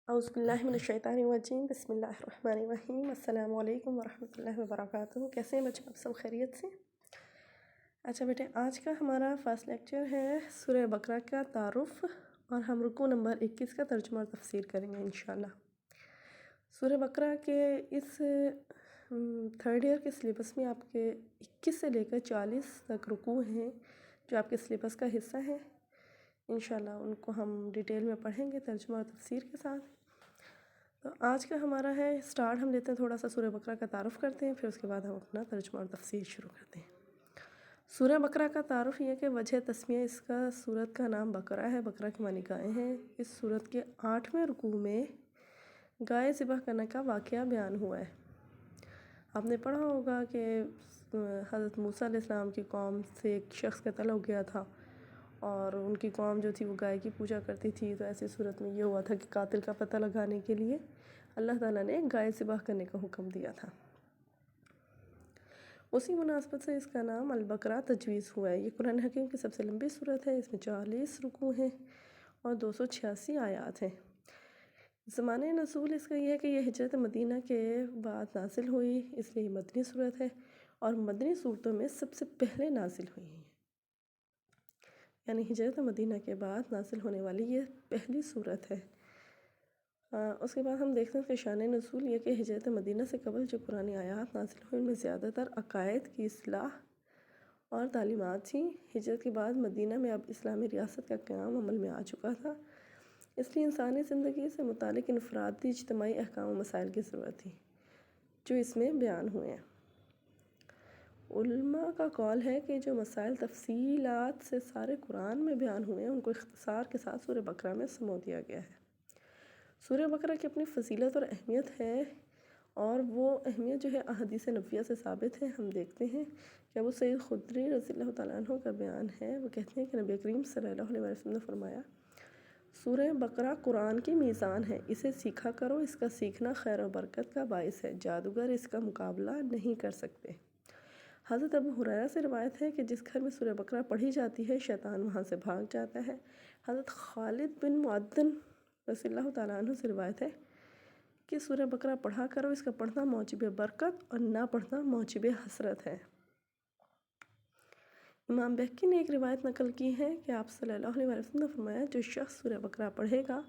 اعوذ باللہ من الشیطان الرجیم، بسم اللہ الرحمن الرحیم۔ السلام علیکم ورحمۃ اللہ وبرکاتہ۔ کیسے ہیں بچے؟ آپ سب خیریت سے؟ اچھا بیٹے، آج کا ہمارا فرسٹ لیکچر ہے سورہ بقرہ کا تعارف، اور ہم رکوع نمبر 21 کا ترجمہ اور تفسیر کریں گے انشاءاللہ۔ سورہ بقرہ کے اس تھرڈ ایئر کے سلیبس میں آپ کے 21 سے لے کر 40 تک رکوع ہیں جو آپ کے سلیبس کا حصہ ہیں۔ انشاءاللہ ان کو ہم ڈیٹیل میں پڑھیں گے ترجمہ اور تفسیر کے ساتھ۔ تو آج کا ہمارا ہے سٹارٹ، ہم لیتے ہیں تھوڑا سا سورہ بقرہ کا تعارف کرتے ہیں، پھر اس کے بعد ہم اپنا ترجمہ اور تفسیر شروع کرتے ہیں۔ سورہ بقرہ کا تعارف یہ کہ وجہ تسمیہ اس کا سورت کا نام بقرہ ہے، بقرہ کے معنی گائے ہیں۔ اس سورت کے 8ویں رکوع میں گائے ذبح کرنے کا واقعہ بیان ہوا ہے۔ آپ نے پڑھا ہوگا کہ حضرت موسیٰ علیہ السلام کی قوم سے ایک شخص قتل ہو گیا تھا، اور ان کی قوم جو تھی وہ گائے کی پوجا کرتی تھی، تو ایسی صورت میں یہ ہوا تھا کہ قاتل کا پتہ لگانے کے لیے اللہ تعالیٰ نے گائے ذبح کرنے کا حکم دیا تھا۔ اسی مناسبت سے اس کا نام البقرہ تجویز ہوا ہے۔ یہ قرآن حکیم کی سب سے لمبی صورت ہے، اس میں 40 رکوع ہیں اور 286 آیات ہیں۔ زمانہ نزول اس کا یہ ہے کہ یہ ہجرت مدینہ کے بعد نازل ہوئی، اس لیے یہ مدنی صورت ہے، اور مدنی صورتوں میں سب سے پہلے نازل ہوئی ہیں، یعنی ہجرت مدینہ کے بعد نازل ہونے والی یہ پہلی صورت ہے۔ اس کے بعد ہم دیکھتے ہیں کہ شان نزول یہ کہ ہجرت مدینہ سے قبل جو قرآنی آیات نازل ہوئی ان میں زیادہ تر عقائد کی اصلاح اور تعلیمات تھیں۔ ہجرت کے بعد مدینہ میں اب اسلامی ریاست کا قیام عمل میں آ چکا تھا، اس لیے انسانی زندگی سے متعلق انفرادی اجتماعی احکام و مسائل کی ضرورت تھی جو اس میں بیان ہوئے ہیں۔ علماء کا قول ہے کہ جو مسائل تفصیلات سے سارے قرآن میں بیان ہوئے ہیں ان کو اختصار کے ساتھ سورہ بقرہ میں سمو دیا گیا ہے۔ سورہ بقرہ کی اپنی فضیلت اور اہمیت ہے، اور وہ اہمیت جو ہے احادیث نبویہ سے ثابت ہے۔ ہم دیکھتے ہیں کہ ابو سعید خدری رضی اللہ تعالیٰ عنہ کا بیان ہے، وہ کہتے ہیں کہ نبی کریم صلی اللہ علیہ وسلم نے فرمایا، سورہ بقرہ قرآن کی میزان ہے، اسے سیکھا کرو، اس کا سیکھنا خیر و برکت کا باعث ہے، جادوگر اس کا مقابلہ نہیں کر سکتے۔ حضرت ابو ہریرہ سے روایت ہے کہ جس گھر میں سورہ بقرہ پڑھی جاتی ہے شیطان وہاں سے بھاگ جاتا ہے۔ حضرت خالد بن معدن رضی اللہ تعالیٰ عنہ سے روایت ہے کہ سورہ بقرہ پڑھا کرو، اس کا پڑھنا موجب برکت اور نہ پڑھنا موجب حسرت ہے۔ امام بہقی نے ایک روایت نقل کی ہے کہ آپ صلی اللہ علیہ وسلم نے فرمایا، جو شخص سورہ بقرہ پڑھے گا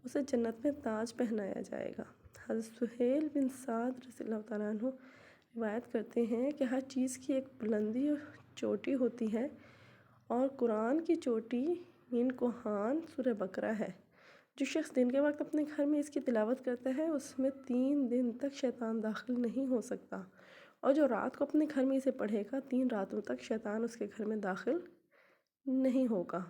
اسے جنت میں تاج پہنایا جائے گا۔ حضرت سہیل بن سعد رضی اللہ تعالیٰ عنہ روایت کرتے ہیں کہ ہر چیز کی ایک بلندی اور چوٹی ہوتی ہے، اور قرآن کی چوٹی مین کوہان سورہ بقرہ ہے۔ جو شخص دن کے وقت اپنے گھر میں اس کی تلاوت کرتا ہے اس میں 3 دن تک شیطان داخل نہیں ہو سکتا، اور جو رات کو اپنے گھر میں اسے پڑھے گا 3 راتوں تک شیطان اس کے گھر میں داخل نہیں ہوگا۔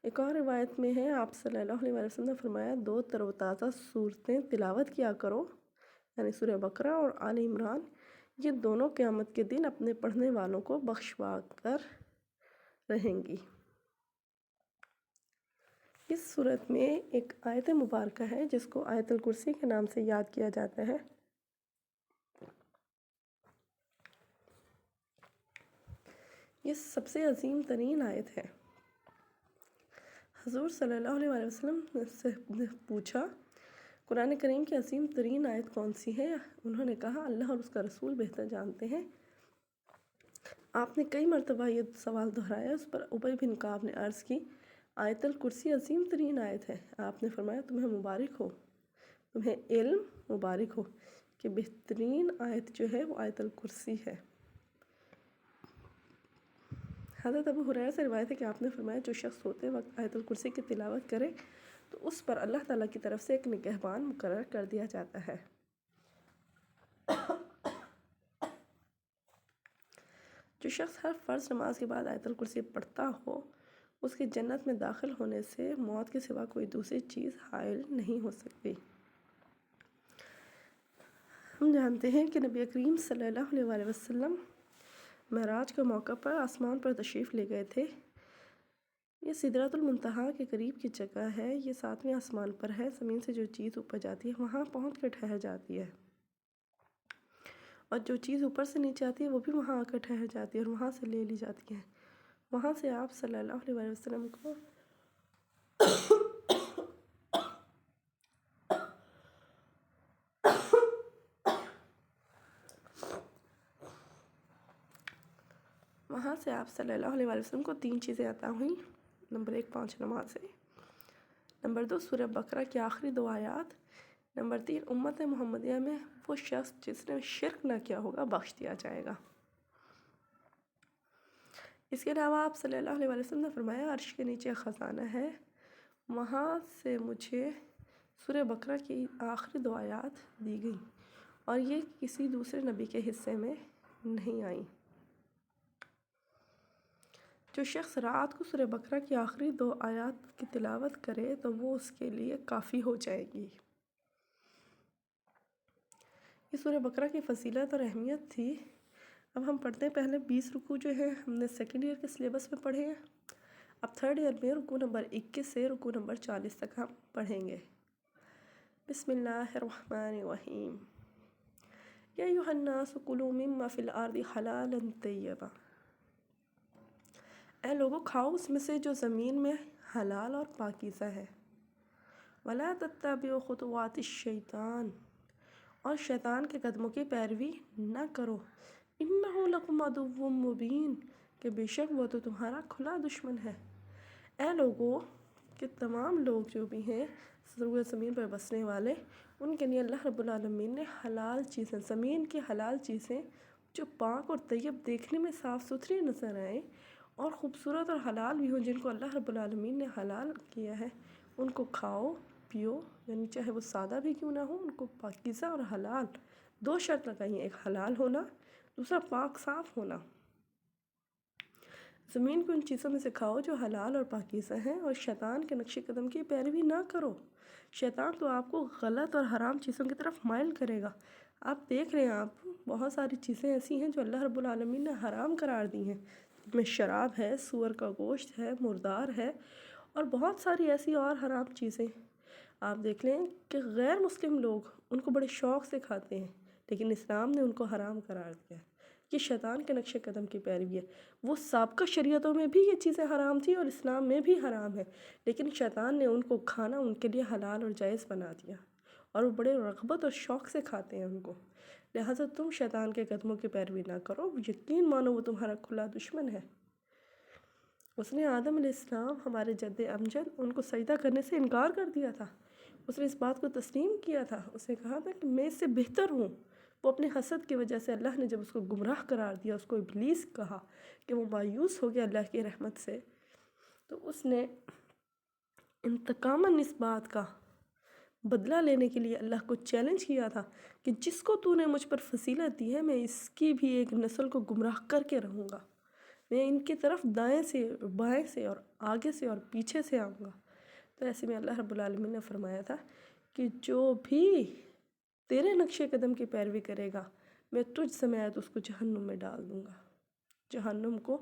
ایک اور روایت میں ہے، آپ صلی اللہ علیہ وسلم نے فرمایا، 2 تر و تازہ صورتیں تلاوت کیا کرو، یعنی سورہ بقرہ اور آل عمران، یہ دونوں قیامت کے دن اپنے پڑھنے والوں کو بخشوا کر رہیں گی۔ اس صورت میں ایک آیت مبارکہ ہے جس کو آیت الکرسی کے نام سے یاد کیا جاتا ہے۔ یہ سب سے عظیم ترین آیت ہے۔ حضور صلی اللہ علیہ وسلم نے پوچھا، قرآن کریم کی عظیم ترین آیت کون سی ہے؟ انہوں نے کہا، اللہ اور اس کا رسول بہتر جانتے ہیں۔ آپ نے کئی مرتبہ یہ سوال دہرایا، اس پر ابی بن کعب نے عرض کی، آیت الکرسی عظیم ترین آیت ہے۔ آپ نے فرمایا، تمہیں مبارک ہو، تمہیں علم مبارک ہو کہ بہترین آیت جو ہے وہ آیت الکرسی ہے۔ حضرت ابو ہریرہ سے روایت ہے کہ آپ نے فرمایا، جو شخص سوتے وقت آیت الکرسی کی تلاوت کرے تو اس پر اللہ تعالیٰ کی طرف سے ایک نگہبان مقرر کر دیا جاتا ہے۔ جو شخص ہر فرض نماز کے بعد آیت الکرسی پڑھتا ہو اس کے جنت میں داخل ہونے سے موت کے سوا کوئی دوسری چیز حائل نہیں ہو سکتی۔ ہم جانتے ہیں کہ نبی کریم صلی اللہ علیہ وسلم معراج کے موقع پر آسمان پر تشریف لے گئے تھے۔ یہ سدرۃ المنتہا کے قریب کی جگہ ہے، یہ 7ویں آسمان پر ہے، زمین سے جو چیز اوپر جاتی ہے وہاں پہنچ کر ٹھہر جاتی ہے، اور جو چیز اوپر سے نیچے آتی ہے وہ بھی وہاں آ کر ٹھہر جاتی ہے اور وہاں سے لے لی جاتی ہے۔ وہاں سے آپ صلی اللہ علیہ وسلم کو وہاں سے آپ صلی اللہ علیہ وسلم کو 3 چیزیں عطا ہوئیں. نمبر 1 5 نمازیں. نمبر 2 سورہ بقرہ کی آخری 2 آیات. نمبر 3 امت محمدیہ میں وہ شخص جس نے شرک نہ کیا ہوگا بخش دیا جائے گا. اس کے علاوہ آپ صلی اللہ علیہ وسلم نے فرمایا عرش کے نیچے خزانہ ہے، وہاں سے مجھے سورہ بقرہ کی آخری 2 آیات دی گئیں اور یہ کسی دوسرے نبی کے حصے میں نہیں آئیں. جو شخص رات کو سورہ بقرہ کی آخری 2 آیات کی تلاوت کرے تو وہ اس کے لیے کافی ہو جائے گی. یہ سورہ بقرہ کی فضیلت اور اہمیت تھی. اب ہم پڑھتے ہیں. پہلے 20 رکوع جو ہیں ہم نے سیکنڈ ایئر کے سلیبس میں پڑھے ہیں. اب تھرڈ ایئر میں رکوع نمبر 21 سے رکوع نمبر 40 تک ہم پڑھیں گے. بسم اللہ الرحمن الرحیم. یا ایھا الناس کلوا مما فی الارض حلالا طیبا. اے لوگو کھاؤ اس میں سے جو زمین میں حلال اور پاکیزہ ہے. ولا تتبعوا خطوات الشیطان. اور شیطان کے قدموں کی پیروی نہ کرو. انہ لکم عدو مبین. کہ بے شک وہ تو تمہارا کھلا دشمن ہے. اے لوگو کہ تمام لوگ جو بھی ہیں روئے زمین پر بسنے والے، ان کے لیے اللہ رب العالمین نے حلال چیزیں، زمین کی حلال چیزیں جو پاک اور طیب دیکھنے میں صاف ستھری نظر آئیں اور خوبصورت اور حلال بھی ہوں، جن کو اللہ رب العالمین نے حلال کیا ہے، ان کو کھاؤ پیو. یعنی چاہے وہ سادہ بھی کیوں نہ ہو، ان کو پاکیزہ اور حلال 2 شرط لگائیں. ایک حلال ہونا، دوسرا پاک صاف ہونا. زمین کو ان چیزوں میں سے کھاؤ جو حلال اور پاکیزہ ہیں اور شیطان کے نقش قدم کی پیروی نہ کرو. شیطان تو آپ کو غلط اور حرام چیزوں کی طرف مائل کرے گا. آپ دیکھ رہے ہیں، آپ بہت ساری چیزیں ایسی ہیں جو اللہ رب العالمین نے حرام قرار دی ہیں. میں شراب ہے، سور کا گوشت ہے، مردار ہے اور بہت ساری ایسی اور حرام چیزیں. آپ دیکھ لیں کہ غیر مسلم لوگ ان کو بڑے شوق سے کھاتے ہیں، لیکن اسلام نے ان کو حرام قرار دیا ہے. یہ شیطان کے نقش قدم کی پیروی ہے. وہ سابقہ شریعتوں میں بھی یہ چیزیں حرام تھیں اور اسلام میں بھی حرام ہے، لیکن شیطان نے ان کو کھانا ان کے لیے حلال اور جائز بنا دیا اور وہ بڑے رغبت اور شوق سے کھاتے ہیں ان کو. لہٰذا تم شیطان کے قدموں کی پیروی نہ کرو. یقین مانو وہ تمہارا کھلا دشمن ہے. اس نے آدم علیہ السلام ہمارے جد امجد ان کو سجدہ کرنے سے انکار کر دیا تھا. اس نے اس بات کو تسلیم کیا تھا. اس نے کہا تھا کہ میں اس سے بہتر ہوں. وہ اپنے حسد کی وجہ سے اللہ نے جب اس کو گمراہ قرار دیا، اس کو ابلیس کہا کہ وہ مایوس ہو گیا اللہ کی رحمت سے، تو اس نے انتقاماً اس بات کا بدلہ لینے کے لیے اللہ کو چیلنج کیا تھا کہ جس کو تو نے مجھ پر فضیلت دی ہے، میں اس کی بھی ایک نسل کو گمراہ کر کے رہوں گا. میں ان کی طرف دائیں سے، بائیں سے اور آگے سے اور پیچھے سے آؤں گا. تو ایسے میں اللہ رب العالمین نے فرمایا تھا کہ جو بھی تیرے نقش قدم کی پیروی کرے گا، میں تجھ سمیت اس کو جہنم میں ڈال دوں گا. جہنم کو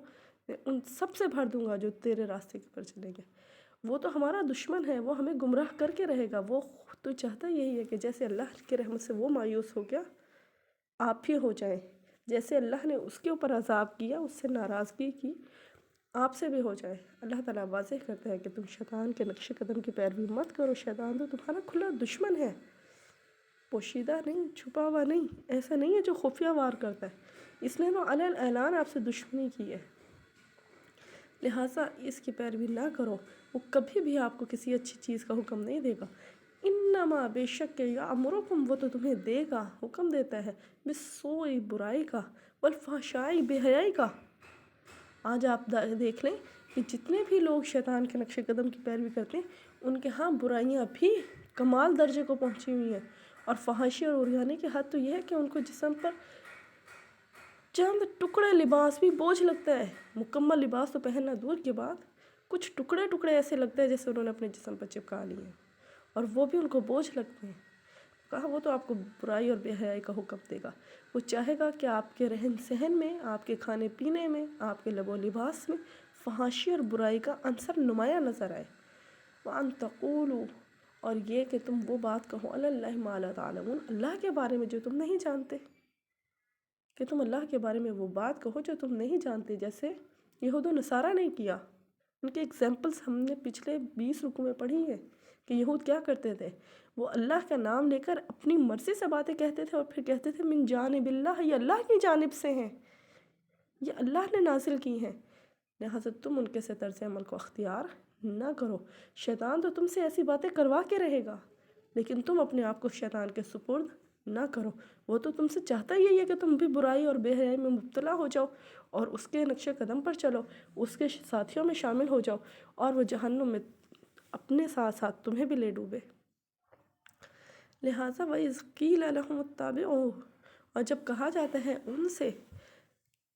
میں ان سب سے بھر دوں گا جو تیرے راستے کے پر چلیں گے. وہ تو ہمارا دشمن ہے، وہ ہمیں گمراہ کر کے رہے گا. وہ تو چاہتا یہی ہے کہ جیسے اللہ کی رحمت سے وہ مایوس ہو گیا، آپ بھی ہو جائیں. جیسے اللہ نے اس کے اوپر عذاب کیا، اس سے ناراضگی کی، آپ سے بھی ہو جائے. اللہ تعالیٰ واضح کرتا ہے کہ تم شیطان کے نقش قدم کی پیروی مت کرو. شیطان تو تمہارا کھلا دشمن ہے، پوشیدہ نہیں، چھپا ہوا نہیں. ایسا نہیں ہے جو خفیہ وار کرتا ہے. اس نے تو علی الاعلان آپ سے دشمنی کی ہے. لہٰذا اس کی پیروی نہ کرو. وہ کبھی بھی آپ کو کسی اچھی چیز کا حکم نہیں دے گا. انما بے شک یامرکم، وہ تو تمہیں دے گا، حکم دیتا ہے، بالسوء برائی کا، والفحشاء بے حیائی کا. آج آپ دیکھ لیں کہ جتنے بھی لوگ شیطان کے نقش قدم کی پیروی کرتے ہیں، ان کے ہاں برائیاں بھی کمال درجے کو پہنچی ہوئی ہیں. اور فحاشی اور عریانی کی حد تو یہ ہے کہ ان کو جسم پر چند ٹکڑے لباس بھی بوجھ لگتا ہے. مکمل لباس تو پہننا دور کی بات، کچھ ٹکڑے ٹکڑے ایسے لگتے ہیں جیسے انہوں نے اپنے جسم پر چپکا لیے ہیں، اور وہ بھی ان کو بوجھ لگتے ہیں. کہا وہ تو آپ کو برائی اور بے حیائی کا حکم دے گا. وہ چاہے گا کہ آپ کے رہن سہن میں، آپ کے کھانے پینے میں، آپ کے لب و لباس میں فحاشی اور برائی کا عنصر نمایاں نظر آئے. وَأَن تَقُولُوا، اور یہ کہ تم وہ بات کہو، عَلَى اللَّهِ مَا لَا تَعْلَمُونَ، اللہ کے بارے میں جو تم نہیں جانتے. کہ تم اللہ کے بارے میں وہ بات کہو جو تم نہیں جانتے، جیسے یہود و نصارہ نے کیا. ان کے ایگزامپلس ہم نے پچھلے 20 رکوع میں پڑھی ہیں کہ یہود کیا کرتے تھے. وہ اللہ کا نام لے کر اپنی مرضی سے باتیں کہتے تھے اور پھر کہتے تھے من جانب اللہ، یہ اللہ کی جانب سے ہیں. یہ اللہ نے نازل کی ہیں، لہٰذا تم ان کے سے طرز عمل کو اختیار نہ کرو۔ شیطان تو تم سے ایسی باتیں کروا کے رہے گا، لیکن تم اپنے آپ کو شیطان کے سپرد نہ کرو۔ وہ تو تم سے چاہتا ہی ہے کہ تم بھی برائی اور بے حیائی میں مبتلا ہو جاؤ اور اس کے نقش قدم پر چلو، اس کے ساتھیوں میں شامل ہو جاؤ، اور وہ جہنم میں اپنے ساتھ ساتھ تمہیں بھی لے ڈوبے۔ لہٰذا وَإِذْ قِيلَ لَهُمُ اتَّبِعُوا، اور جب کہا جاتا ہے ان سے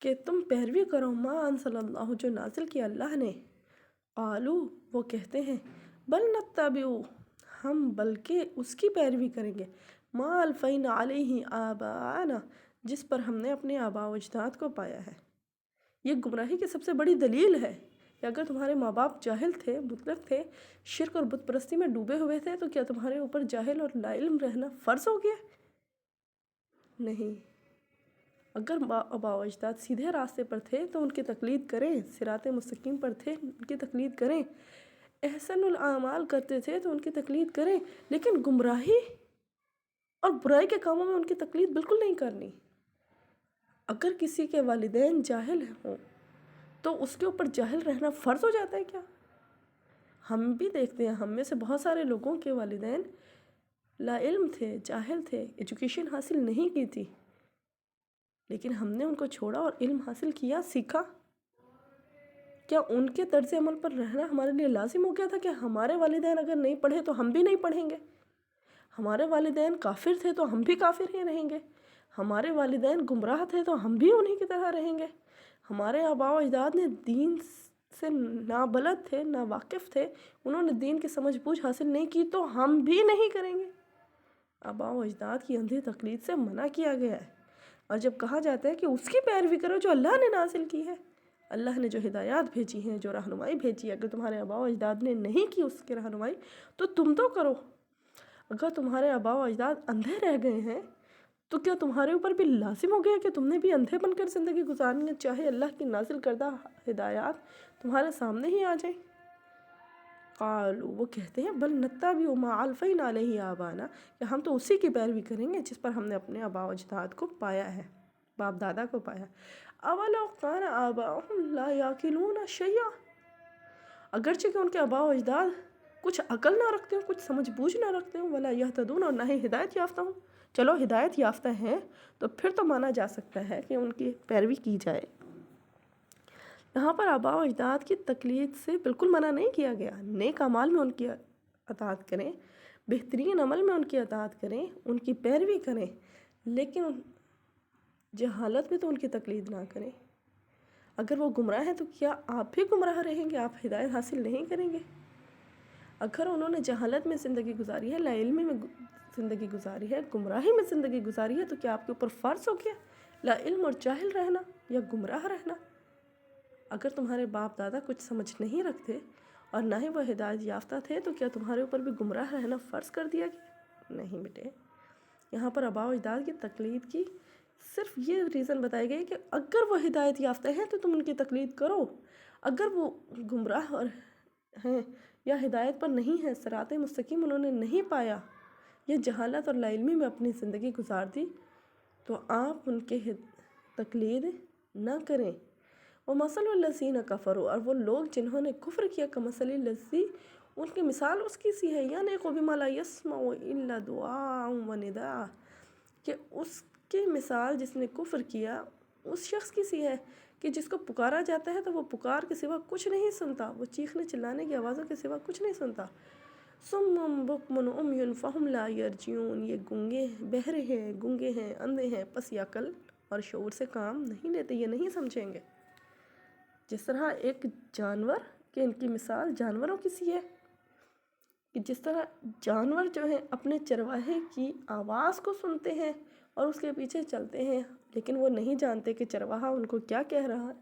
کہ تم پیروی کرو ما انزل اللہ، جو نازل کیا اللہ نے، قالوا، وہ کہتے ہیں، بل نتبع، ہم بلکہ اس کی پیروی کریں گے، ما الفینا علیہ آباءنا، جس پر ہم نے اپنے آباء و اجداد کو پایا ہے۔ یہ گمراہی کی سب سے بڑی دلیل ہے کہ اگر تمہارے ماں باپ جاہل تھے، مطلق تھے، شرک اور بت پرستی میں ڈوبے ہوئے تھے، تو کیا تمہارے اوپر جاہل اور لا علم رہنا فرض ہو گیا؟ نہیں۔ اگر آباء و اجداد سیدھے راستے پر تھے تو ان کی تقلید کریں، صراط مستقیم پر تھے ان کی تقلید کریں، احسن الاعمال کرتے تھے تو ان کی تقلید کریں، لیکن گمراہی اور برائی کے کاموں میں ان کی تقلید بالکل نہیں کرنی۔ اگر کسی کے والدین جاہل ہوں تو اس کے اوپر جاہل رہنا فرض ہو جاتا ہے کیا؟ ہم بھی دیکھتے ہیں، ہم میں سے بہت سارے لوگوں کے والدین لا علم تھے، جاہل تھے، ایجوکیشن حاصل نہیں کی تھی، لیکن ہم نے ان کو چھوڑا اور علم حاصل کیا، سیکھا۔ کیا ان کے طرز عمل پر رہنا ہمارے لیے لازم ہو گیا تھا کہ ہمارے والدین اگر نہیں پڑھے تو ہم بھی نہیں پڑھیں گے؟ ہمارے والدین کافر تھے تو ہم بھی کافر ہی رہیں گے؟ ہمارے والدین گمراہ تھے تو ہم بھی انہی کی طرح رہیں گے؟ ہمارے آباء و اجداد نے دین سے نابلد تھے، ناواقف تھے، انہوں نے دین کی سمجھ بوجھ حاصل نہیں کی تو ہم بھی نہیں کریں گے؟ آباء و اجداد کی اندھی تقلید سے منع کیا گیا ہے، اور جب کہا جاتا ہے کہ اس کی پیروی کرو جو اللہ نے نازل کی ہے، اللہ نے جو ہدایات بھیجی ہیں، جو رہنمائی بھیجی ہے، اگر تمہارے آباء و اجداد نے نہیں کی اس کی رہنمائی تو تم تو کرو۔ اگر تمہارے آباء و اجداد اندھے رہ گئے ہیں تو کیا تمہارے اوپر بھی لازم ہو گیا کہ تم نے بھی اندھے بن کر زندگی گزارنی ہے، چاہے اللہ کی نازل کردہ ہدایات تمہارے سامنے ہی آ جائیں؟ قالوا، وہ کہتے ہیں، بل نتبع ما الفینا علیہ آباءنا، کہ ہم تو اسی کی پیروی کریں گے جس پر ہم نے اپنے آباء و اجداد کو پایا ہے، باپ دادا کو پایا۔ اولو کان آباؤہم لا یعقلون شیئا، اگرچہ کہ ان کے آباء و اجداد کچھ عقل نہ رکھتے ہوں، کچھ سمجھ بوجھ نہ رکھتے ہوں، ولا یہتدون، اور نہ ہی ہدایت یافتہ ہوں۔ چلو ہدایت یافتہ ہیں تو پھر تو مانا جا سکتا ہے کہ ان کی پیروی کی جائے۔ یہاں پر آباء و اجداد کی تقلید سے بالکل منع نہیں کیا گیا، نیک اعمال میں ان کی اطاعت کریں، بہترین عمل میں ان کی اطاعت کریں، ان کی پیروی کریں، لیکن جہالت میں تو ان کی تقلید نہ کریں۔ اگر وہ گمراہ ہیں تو کیا آپ بھی گمراہ رہیں گے؟ آپ ہدایت حاصل نہیں کریں گے؟ اگر انہوں نے جہالت میں زندگی گزاری ہے، لا علمی میں زندگی گزاری ہے، گمراہی میں زندگی گزاری ہے، تو کیا آپ کے اوپر فرض ہو گیا لا علم اور جاہل رہنا یا گمراہ رہنا؟ اگر تمہارے باپ دادا کچھ سمجھ نہیں رکھتے اور نہ ہی وہ ہدایت یافتہ تھے تو کیا تمہارے اوپر بھی گمراہ رہنا فرض کر دیا گیا؟ نہیں بیٹے۔ یہاں پر آباء و اجداد کی تقلید کی صرف یہ ریزن بتائی گئی کہ اگر وہ ہدایت یافتہ ہیں تو تم ان کی تقلید کرو، اگر وہ گمراہ اور ہیں یا ہدایت پر نہیں ہیں، صراط مستقیم انہوں نے نہیں پایا، یا جہالت اور لا علمی میں اپنی زندگی گزار دی، تو آپ ان کے تقلید نہ کریں۔ وَمَثَلُ الَّذِينَ كَفَرُوا، اور وہ لوگ جنہوں نے کفر کیا، كَمَثَلِ الَّذِي، ان کی مثال اس کی سی ہے، يَنِقُ بِمَا لَا يَسْمَعُ إِلَّا دُعَاءً وَنِدَاءً، کہ اس کی مثال جس نے کفر کیا اس شخص کی سی ہے کہ جس کو پکارا جاتا ہے تو وہ پکار کے سوا کچھ نہیں سنتا، وہ چیخنے چلانے کی آوازوں کے سوا کچھ نہیں سنتا۔ صُمٌّ بُکْمٌ عُمْیٌ فَہُمْ لَا یَرْجِعُونَ، یہ گنگے، بہرے ہیں، گنگے ہیں، اندھے ہیں، پس یہ عقل اور شعور سے کام نہیں لیتے، یہ نہیں سمجھیں گے۔ جس طرح ایک جانور کہ ان کی مثال جانوروں کی سی ہے کہ جس طرح جانور جو ہیں اپنے چرواہے کی آواز کو سنتے ہیں اور اس کے پیچھے چلتے ہیں، لیکن وہ نہیں جانتے کہ چرواہا ان کو کیا کہہ رہا ہے،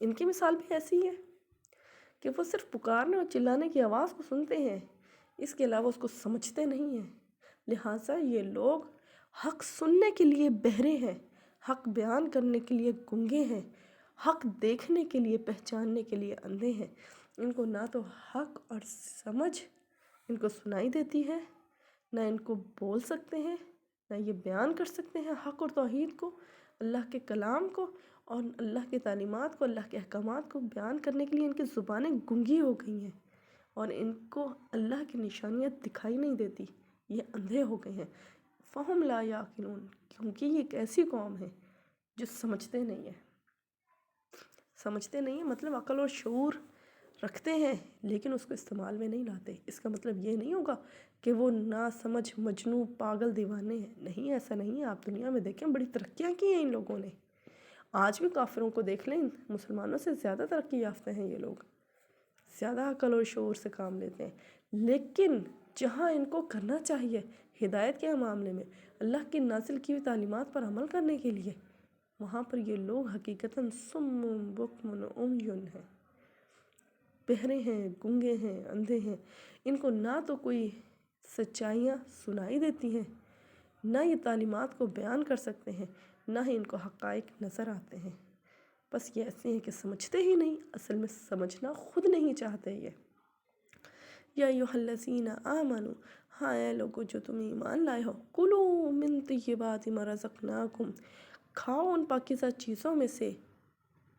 ان کی مثال بھی ایسی ہے کہ وہ صرف پکارنے اور چلانے کی آواز کو سنتے ہیں، اس کے علاوہ اس کو سمجھتے نہیں ہیں۔ لہٰذا یہ لوگ حق سننے کے لیے بہرے ہیں، حق بیان کرنے کے لیے گنگے ہیں، حق دیکھنے کے لیے، پہچاننے کے لیے اندھے ہیں۔ ان کو نہ تو حق اور سمجھ ان کو سنائی دیتی ہے، نہ ان کو بول سکتے ہیں، نہ یہ بیان کر سکتے ہیں حق اور توحید کو، اللہ کے کلام کو، اور اللہ کی تعلیمات کو، اللہ کے احکامات کو بیان کرنے کے لیے ان کی زبانیں گنگی ہو گئی ہیں، اور ان کو اللہ کی نشانیاں دکھائی نہیں دیتی، یہ اندھے ہو گئے ہیں۔ فہم لا یعقلون، کیونکہ یہ ایک ایسی قوم ہے جو سمجھتے نہیں ہیں۔ سمجھتے نہیں ہیں مطلب عقل اور شعور رکھتے ہیں لیکن اس کو استعمال میں نہیں لاتے۔ اس کا مطلب یہ نہیں ہوگا کہ وہ نا سمجھ، مجنوں، پاگل، دیوانے ہیں، نہیں، ایسا نہیں ہے۔ آپ دنیا میں دیکھیں بڑی ترقیاں کی ہیں ان لوگوں نے، آج بھی کافروں کو دیکھ لیں، مسلمانوں سے زیادہ ترقی یافتہ ہیں یہ لوگ، زیادہ عقل اور شعور سے کام لیتے ہیں، لیکن جہاں ان کو کرنا چاہیے ہدایت کے معاملے میں، اللہ کی نازل کی ہوئی تعلیمات پر عمل کرنے کے لیے، وہاں پر یہ لوگ حقیقتاً صم بکم عمی ہیں، بہرے ہیں، گنگے ہیں، اندھے ہیں۔ ان کو نہ تو کوئی سچائیاں سنائی دیتی ہیں، نہ یہ تعلیمات کو بیان کر سکتے ہیں، نہ ہی ان کو حقائق نظر آتے ہیں، بس یہ ایسے ہیں کہ سمجھتے ہی نہیں، اصل میں سمجھنا خود نہیں چاہتے یہ۔ یا ایھا الذین آمنوا، ہاں اے لوگو جو تم ایمان لائے ہو، کلوا من طیبات ما رزقناکم، کھاؤ ان پاکیزہ چیزوں میں سے،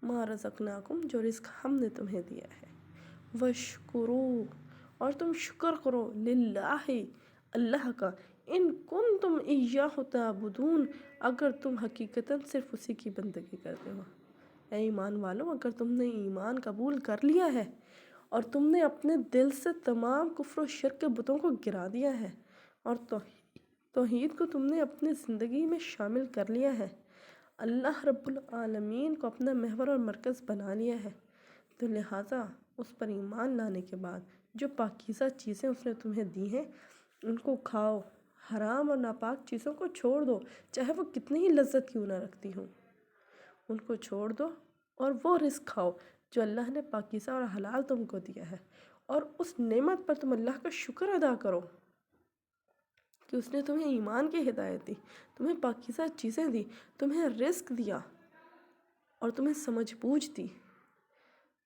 ما رزقناکم، جو رزق ہم نے تمہیں دیا ہے، واشکروا، اور تم شکر کرو، للہ، اللہ کا، ان کنتم ایاہ تعبدون، اگر تم حقیقتاً صرف اسی کی بندگی کرتے ہو۔ اے ایمان والو، اگر تم نے ایمان قبول کر لیا ہے اور تم نے اپنے دل سے تمام کفر و شرک کے بتوں کو گرا دیا ہے اور توحید کو تم نے اپنی زندگی میں شامل کر لیا ہے، اللہ رب العالمین کو اپنا محور اور مرکز بنا لیا ہے، تو لہٰذا اس پر ایمان لانے کے بعد جو پاکیزہ چیزیں اس نے تمہیں دی ہیں ان کو کھاؤ، حرام اور ناپاک چیزوں کو چھوڑ دو، چاہے وہ کتنی ہی لذت کیوں نہ رکھتی ہوں، ان کو چھوڑ دو اور وہ رزق کھاؤ جو اللہ نے پاکیزہ اور حلال تم کو دیا ہے، اور اس نعمت پر تم اللہ کا شکر ادا کرو کہ اس نے تمہیں ایمان کی ہدایت دی، تمہیں پاکیزہ چیزیں دی، تمہیں رزق دیا اور تمہیں سمجھ بوجھ دی،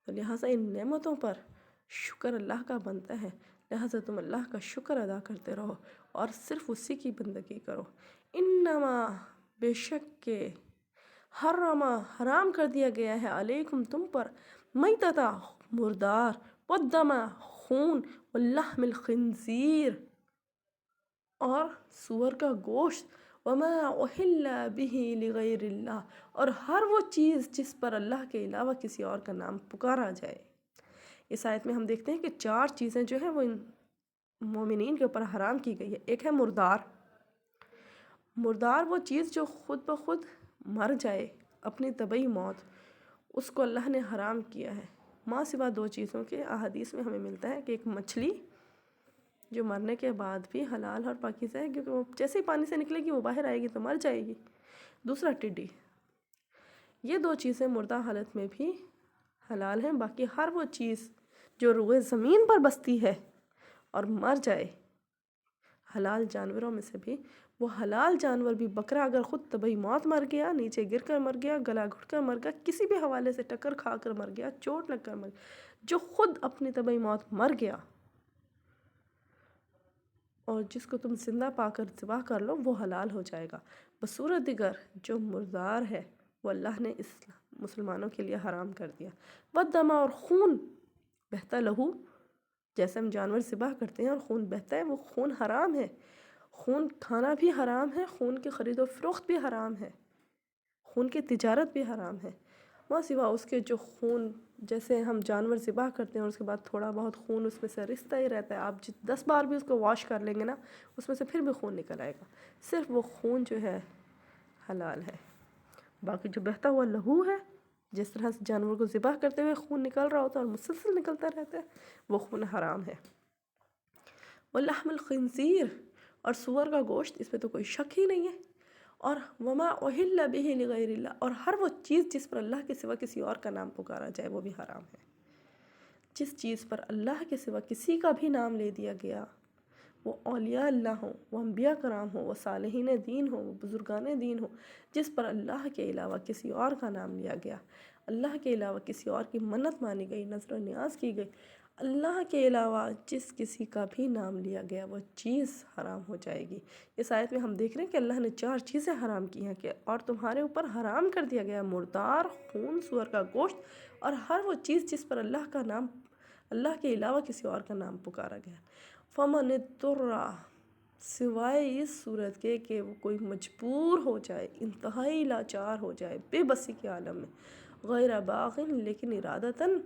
تو لہٰذا ان نعمتوں پر شکر اللہ کا بنتا ہے، لہٰذا تم اللہ کا شکر ادا کرتے رہو اور صرف اسی کی بندگی کرو۔ انما، بے شک کہ، حرام کر دیا گیا ہے، علیکم تم پر، میتتا، مردار، والدم، خون، واللحم الخنزیر، اور سور کا گوشت، وما اہل بہ لغیر اللہ، اور ہر وہ چیز جس پر اللہ کے علاوہ کسی اور کا نام پکارا جائے۔ اس آیت میں ہم دیکھتے ہیں کہ 4 چیزیں جو ہیں وہ ان مومنین کے اوپر حرام کی گئی ہے۔ ایک ہے مردار، مردار وہ چیز جو خود بخود مر جائے، اپنی طبعی موت، اس کو اللہ نے حرام کیا ہے۔ ماں سوا 2 چیزوں کے احادیث میں ہمیں ملتا ہے کہ ایک مچھلی جو مرنے کے بعد بھی حلال اور پاکیزہ ہے، کیونکہ وہ جیسے ہی پانی سے نکلے گی وہ باہر آئے گی تو مر جائے گی۔ دوسرا ٹڈی، یہ 2 چیزیں مردہ حالت میں بھی حلال ہیں، باقی ہر وہ چیز جو روئے زمین پر بستی ہے اور مر جائے، حلال جانوروں میں سے بھی، وہ حلال جانور بھی، بکرا اگر خود طبعی موت مر گیا، نیچے گر کر مر گیا، گلا گھٹ کر مر گیا، کسی بھی حوالے سے ٹکر کھا کر مر گیا، چوٹ لگ کر مر گیا، جو خود اپنی طبعی موت مر گیا اور جس کو تم زندہ پا کر ذبح کر لو، وہ حلال ہو جائے گا۔ بصورت دیگر جو مردار ہے وہ اللہ نے اس مسلمانوں کے لیے حرام کر دیا۔ والدم، اور خون بہتا لہو، جیسے ہم جانور ذبح کرتے ہیں اور خون بہتا ہے، وہ خون حرام ہے، خون کھانا بھی حرام ہے، خون کی خرید و فروخت بھی حرام ہے، خون کی تجارت بھی حرام ہے۔ ماں سوا اس کے جو خون، جیسے ہم جانور ذبح کرتے ہیں اور اس کے بعد تھوڑا بہت خون اس میں سے رستا ہی رہتا ہے، آپ 10 بار بھی اس کو واش کر لیں گے نا، اس میں سے پھر بھی خون نکل آئے گا، صرف وہ خون جو ہے حلال ہے۔ باقی جو بہتا ہوا لہو ہے، جس طرح سے جانور کو ذبح کرتے ہوئے خون نکل رہا ہوتا ہے اور مسلسل نکلتا رہتا ہے، وہ خون حرام ہے۔ واللحم الخنزیر، اور سور کا گوشت، اس میں تو کوئی شک ہی نہیں ہے۔ اور وما اہل بہ لغیر اللہ، اور ہر وہ چیز جس پر اللہ کے سوا کسی اور کا نام پکارا جائے وہ بھی حرام ہے۔ جس چیز پر اللہ کے سوا کسی کا بھی نام لے دیا گیا، وہ اولیاء اللہ ہوں، وہ انبیاء کرام ہوں، وہ صالحین دین ہوں، وہ بزرگان دین ہوں، جس پر اللہ کے علاوہ کسی اور کا نام لیا گیا، اللہ کے علاوہ کسی اور کی منت مانی گئی، نظر و نیاز کی گئی، اللہ کے علاوہ جس کسی کا بھی نام لیا گیا وہ چیز حرام ہو جائے گی۔ اس آیت میں ہم دیکھ رہے ہیں کہ اللہ نے 4 چیزیں حرام کی ہیں کہ اور تمہارے اوپر حرام کر دیا گیا مردار، خون، سور کا گوشت اور ہر وہ چیز جس پر اللہ کے علاوہ کسی اور کا نام پکارا گیا۔ فَمَنِ اضْطُرَّ، سوائے اس صورت کے کہ وہ کوئی مجبور ہو جائے، انتہائی لاچار ہو جائے، بے بسی کے عالم میں، غیر باغ، لیکن ارادتاً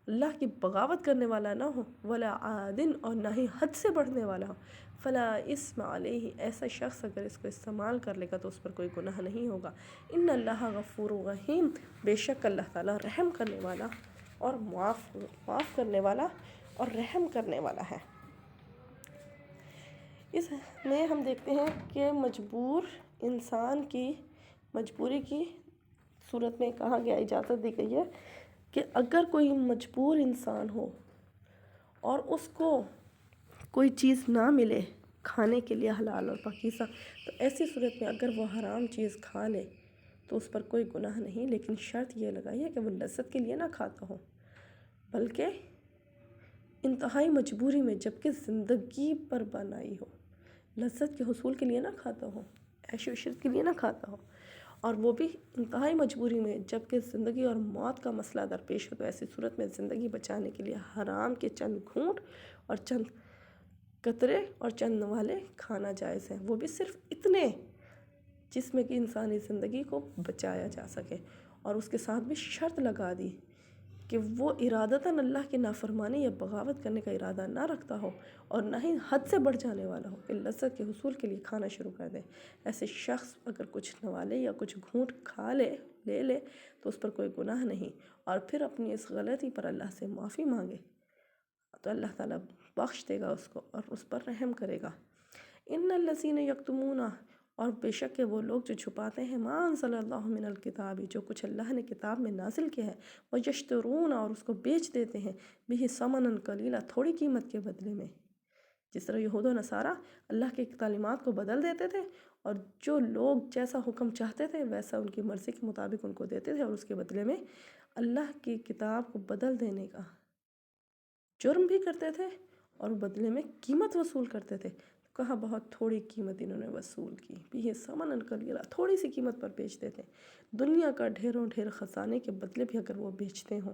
اللہ کی بغاوت کرنے والا نہ ہو، ولا عادن، اور نہ ہی حد سے بڑھنے والا ہو، فلا اسم علیہ، ایسا شخص اگر اس کو استعمال کر لے گا تو اس پر کوئی گناہ نہیں ہوگا۔ ان اللہ غفور رحیم، بے شک اللہ تعالیٰ رحم کرنے والا اور معاف کرنے والا اور رحم کرنے والا ہے۔ اس میں ہم دیکھتے ہیں کہ مجبور انسان کی مجبوری کی صورت میں کہا گیا، اجازت دی گئی ہے کہ اگر کوئی مجبور انسان ہو اور اس کو کوئی چیز نہ ملے کھانے کے لیے حلال اور پاکیزہ، تو ایسی صورت میں اگر وہ حرام چیز کھا لے تو اس پر کوئی گناہ نہیں، لیکن شرط یہ لگائی ہے کہ وہ لذت کے لیے نہ کھاتا ہو بلکہ انتہائی مجبوری میں، جبکہ زندگی پر بنائی ہو، لذت کے حصول کے لیے نہ کھاتا ہو، عیش و عشرت کے لیے نہ کھاتا ہو، اور وہ بھی انتہائی مجبوری میں جبکہ زندگی اور موت کا مسئلہ درپیش ہو، تو ایسی صورت میں زندگی بچانے کے لیے حرام کے چند گھونٹ اور چند قطرے اور چند نوالے کھانا جائز ہے، وہ بھی صرف اتنے جس میں کہ انسانی زندگی کو بچایا جا سکے، اور اس کے ساتھ بھی شرط لگا دی کہ وہ ارادتاً اللہ کی نافرمانی یا بغاوت کرنے کا ارادہ نہ رکھتا ہو اور نہ ہی حد سے بڑھ جانے والا ہو کہ لذت کے حصول کے لیے کھانا شروع کر دے۔ ایسے شخص اگر کچھ نوالے یا کچھ گھونٹ لے لے تو اس پر کوئی گناہ نہیں، اور پھر اپنی اس غلطی پر اللہ سے معافی مانگے تو اللہ تعالیٰ بخش دے گا اس کو اور اس پر رحم کرے گا۔ ان الذین یکتمون، اور بے شک کہ وہ لوگ جو چھپاتے ہیں، ما انزل اللہ من الکتاب، جو کچھ اللہ نے کتاب میں نازل کیا ہے، ویشترون، اور اس کو بیچ دیتے ہیں، بہ ثمنا قلیلا، تھوڑی قیمت کے بدلے میں، جس طرح یہود و نصارہ اللہ کی تعلیمات کو بدل دیتے تھے اور جو لوگ جیسا حکم چاہتے تھے ویسا ان کی مرضی کے مطابق ان کو دیتے تھے، اور اس کے بدلے میں اللہ کی کتاب کو بدل دینے کا جرم بھی کرتے تھے اور بدلے میں قیمت وصول کرتے تھے۔ کہا بہت تھوڑی قیمت انہوں نے وصول کی، یہ ثمنا قلیلا، تھوڑی سی قیمت پر بیچ دیتے، دنیا کا ڈھیروں ڈھیر خزانے کے بدلے بھی اگر وہ بیچتے ہوں۔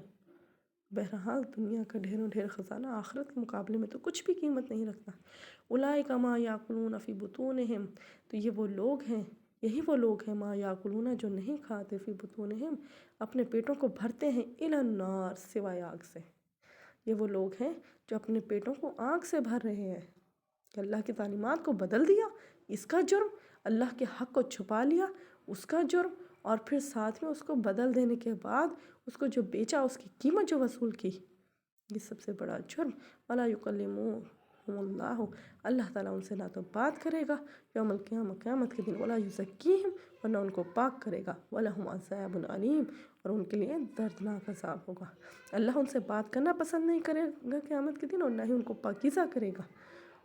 بہرحال دنیا کا ڈھیروں ڈھیر خزانہ آخرت کے مقابلے میں تو کچھ بھی قیمت نہیں رکھتا۔ اولئک ما یاکلون فی بطونہم، تو یہی وہ لوگ ہیں ما یاکلون، جو نہیں کھاتے، فی بطونہم، اپنے پیٹوں کو بھرتے ہیں، الی النار، سوائے آگ سے۔ یہ وہ لوگ ہیں جو اپنے پیٹوں کو آگ سے بھر رہے ہیں کہ اللہ کی تعلیمات کو بدل دیا، اس کا جرم، اللہ کے حق کو چھپا لیا، اس کا جرم، اور پھر ساتھ میں اس کو بدل دینے کے بعد اس کو جو بیچا، اس کی قیمت جو وصول کی، یہ سب سے بڑا جرم۔ ولا یکلمہم اللہ، اللہ تعالیٰ ان سے نہ تو بات کرے گا یوم القیامہ، قیامت کے دن، ولا یزکیہم، اور نہ ان کو پاک کرے گا، ولہم عذاب علیم، اور ان کے لیے دردناک عذاب ہوگا۔ اللہ ان سے بات کرنا پسند نہیں کرے گا قیامت کے دن، اور نہ ہی ان کو پاکیزہ کرے گا۔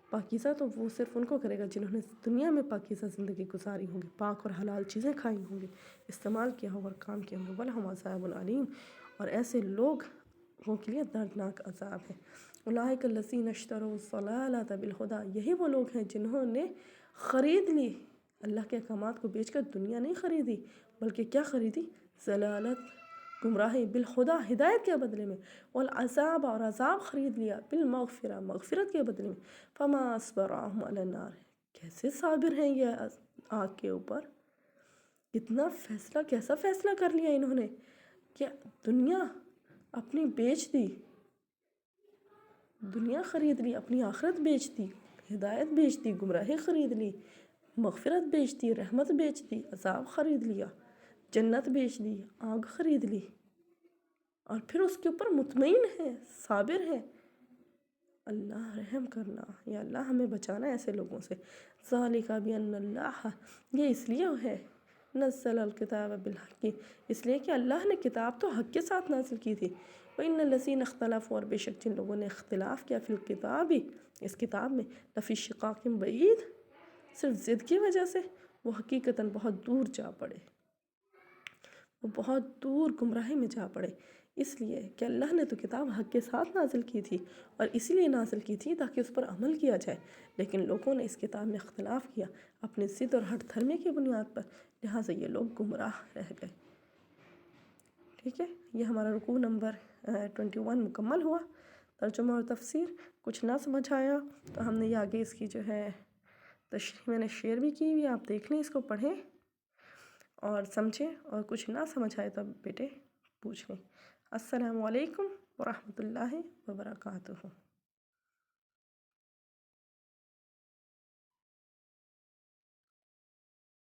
پاکیزہ تو وہ صرف ان کو کرے گا جنہوں نے دنیا میں پاکیزہ زندگی گزاری ہوگی، پاک اور حلال چیزیں کھائی ہوں گی، استعمال کیا ہوگا اور کام کیا ہوگا، وَلَهُمْ عَذَابٌ عَلِيمٌ، اور ایسے لوگوں کے لیے دردناک عذاب ہے۔ اولئک الذین اشتروا الضلالۃ بالہدی، یہی وہ لوگ ہیں جنہوں نے خرید لی، اللہ کے احکامات کو بیچ کر دنیا نہیں خریدی بلکہ کیا خریدی؟ ضلالت، گمراہی، بالہدی، ہدایت کے بدلے میں، والعذاب، اور عذاب خرید لیا، بالمغفرہ، مغفرت کے بدلے میں، فما اصبرهم علی النار، کیسے صابر ہیں یہ آگ کے اوپر، کیسا فیصلہ کر لیا انہوں نے کہ دنیا اپنی بیچ دی، دنیا خرید لی، اپنی آخرت بیچ دی، ہدایت بیچ دی، گمراہی خرید لی، مغفرت بیچ دی، رحمت بیچ دی، عذاب خرید لیا، جنت بیچ دی، آگ خرید لی، اور پھر اس کے اوپر مطمئن ہے، صابر ہے۔ اللہ رحم کرنا، یا اللہ ہمیں بچانا ایسے لوگوں سے۔ ذالک بأن اللہ، یہ اس لیے ہے، نزل الکتاب بالحق، اس لیے کہ اللہ نے کتاب تو حق کے ساتھ نازل کی تھی، وَإِنَّ الَّذِينَ اخْتَلَفُوا، اور بے شک جن لوگوں نے اختلاف کیا، فی الکتاب، اس کتاب میں، لفی شقاق بعید، صرف ضد کی وجہ سے، وہ حقیقتاً بہت دور جا پڑے، وہ بہت دور گمراہی میں جا پڑے۔ اس لیے کہ اللہ نے تو کتاب حق کے ساتھ نازل کی تھی، اور اسی لیے نازل کی تھی تاکہ اس پر عمل کیا جائے، لیکن لوگوں نے اس کتاب میں اختلاف کیا اپنی ضد اور ہٹ دھرمی کی بنیاد پر، لہٰذا یہ لوگ گمراہ رہ گئے۔ ٹھیک ہے، یہ ہمارا رکوع نمبر 21 مکمل ہوا۔ ترجمہ اور تفسیر کچھ نہ سمجھ آیا تو ہم نے یہ آگے اس کی جو ہے تشریح میں نے شیئر بھی کی ہوئی، آپ دیکھ لیں، اس کو پڑھیں اور سمجھیں، اور کچھ نہ سمجھ آئے تو بیٹے پوچھ لیں۔ السلام علیکم ورحمۃ اللہ وبرکاتہ۔